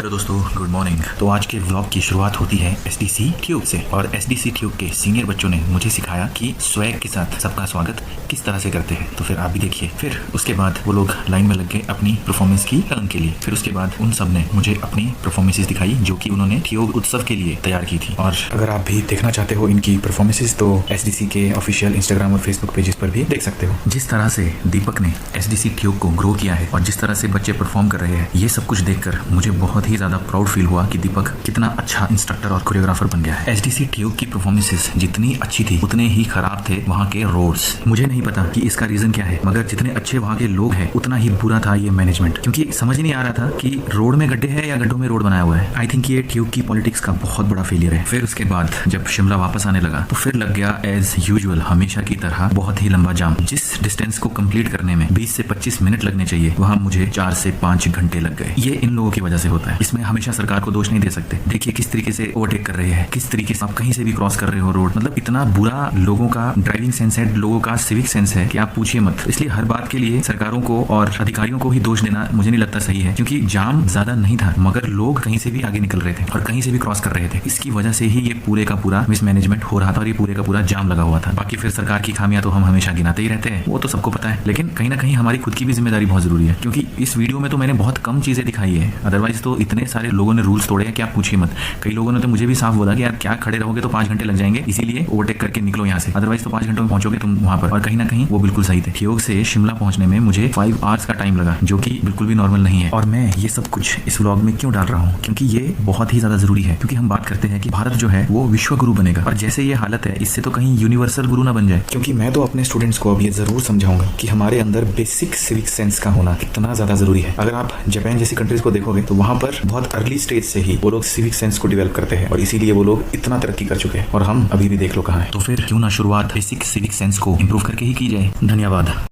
Hello दोस्तों, good morning. तो आज के व्लॉग की शुरुआत होती है एसडीसी ट्यूब से। और एसडीसी ट्यूब के सीनियर बच्चों ने मुझे सिखाया कि स्वैग के साथ सबका स्वागत किस तरह से करते हैं। तो फिर आप भी देखिए। फिर उसके बाद वो लोग लाइन में लग गए अपनी परफॉर्मेंस की टर्न के लिए। फिर उसके बाद उन सब ने मुझे अपनी परफॉर्मेंसेज दिखाई जो कि उन्होंने ट्यूब उत्सव के लिए तैयार की थी। और अगर आप भी देखना चाहते हो इनकी परफॉर्मेंसेज तो एसडीसी के ऑफिशियल इंस्टाग्राम और फेसबुक पेजेस पर भी देख सकते हो। जिस तरह से दीपक ने एसडीसी ट्यूब को ग्रो किया है और जिस तरह से बच्चे परफॉर्म कर रहे हैं, ये सब कुछ देखकर मुझे बहुत ही ज्यादा प्राउड फील हुआ कि दीपक कितना अच्छा इंस्ट्रक्टर और कोरियोग्राफर बन गया है। एसडीसी ट्यूब की परफॉर्मेंसेस जितनी अच्छी थी उतने ही खराब थे वहाँ के रोड्स। मुझे नहीं पता कि इसका रीजन क्या है, मगर जितने अच्छे वहाँ के लोग हैं उतना ही बुरा था ये मैनेजमेंट, क्योंकि समझ नहीं आ रहा था कि रोड में गड्ढे हैं या गड्ढों में रोड बनाया हुआ है। आई थिंक ये ट्यूब की पॉलिटिक्स का बहुत बड़ा फेलियर है। फिर उसके बाद जब शिमला वापस आने लगा तो फिर लग गया एज यूजुअल हमेशा की तरह बहुत ही लंबा जाम। जिस डिस्टेंस को कंप्लीट करने में 20 से 25 मिनट लगने चाहिए वहाँ मुझे 4 से 5 घंटे लग गए। ये इन लोगों की वजह से होता है। इसमें हमेशा सरकार को दोष नहीं दे सकते। देखिए किस तरीके से ओवरटेक कर रहे हैं, किस तरीके से आप कहीं से भी क्रॉस कर रहे हो रोड। मतलब इतना बुरा लोगों का ड्राइविंग सेंस है, लोगों का सिविक सेंस है कि आप पूछिए मत। इसलिए हर बात के लिए सरकारों को और अधिकारियों को ही दोष देना मुझे नहीं लगता सही है, क्योंकि जाम ज्यादा नहीं था मगर लोग कहीं से भी आगे निकल रहे थे और कहीं से भी क्रॉस कर रहे थे। इसकी वजह से ही ये पूरे का पूरा मिसमैनेजमेंट हो रहा था और ये पूरे का पूरा जाम लगा हुआ था। बाकी फिर सरकार की खामियां तो हम हमेशा गिनाते ही रहते हैं, वो तो सबको पता है। लेकिन कहीं ना कहीं हमारी खुद की भी जिम्मेदारी बहुत जरूरी है, क्योंकि इस वीडियो में तो मैंने बहुत कम चीजें दिखाई है। अदरवाइज तो इतने सारे लोगों ने रूल्स तोड़े हैं कि आप पूछिए मत। कई लोगों ने तो मुझे भी साफ बोला कि यार क्या खड़े रहोगे तो 5 घंटे लग जाएंगे, इसीलिए ओवरटेक करके निकलो यहाँ से, अदरवाइज तो 5 घंटों में पहुंचोगे तुम वहां पर। और कहीं ना कहीं वो बिल्कुल सही थे। ठियोग से शिमला पहुंचने में मुझे 5 आवर्स का टाइम लगा, जो कि बिल्कुल भी नॉर्मल नहीं है। और मैं ये सब कुछ इस व्लॉग में क्यों डाल रहा हूँ, क्योंकि ये बहुत ही ज्यादा जरूरी है। क्योंकि हम बात करते हैं कि भारत जो है वो विश्व गुरु बनेगा, और जैसे ये हालत है इससे तो कहीं यूनिवर्सल गुरु ना बन जाए। क्योंकि मैं तो अपने स्टूडेंट्स को अब ये जरूर समझाऊंगा कि हमारे अंदर बेसिक सिविक सेंस का होना कितना ज्यादा जरूरी है। अगर आप जापान जैसी कंट्रीज को देखोगे तो वहां पर बहुत अर्ली स्टेज से ही वो लोग सिविक सेंस को डेवलप करते हैं और इसीलिए वो लोग इतना तरक्की कर चुके हैं और हम अभी भी देख लो कहाँ है। तो फिर क्यों ना शुरुआत बेसिक सिविक सेंस को इंप्रूव करके ही की जाए। धन्यवाद।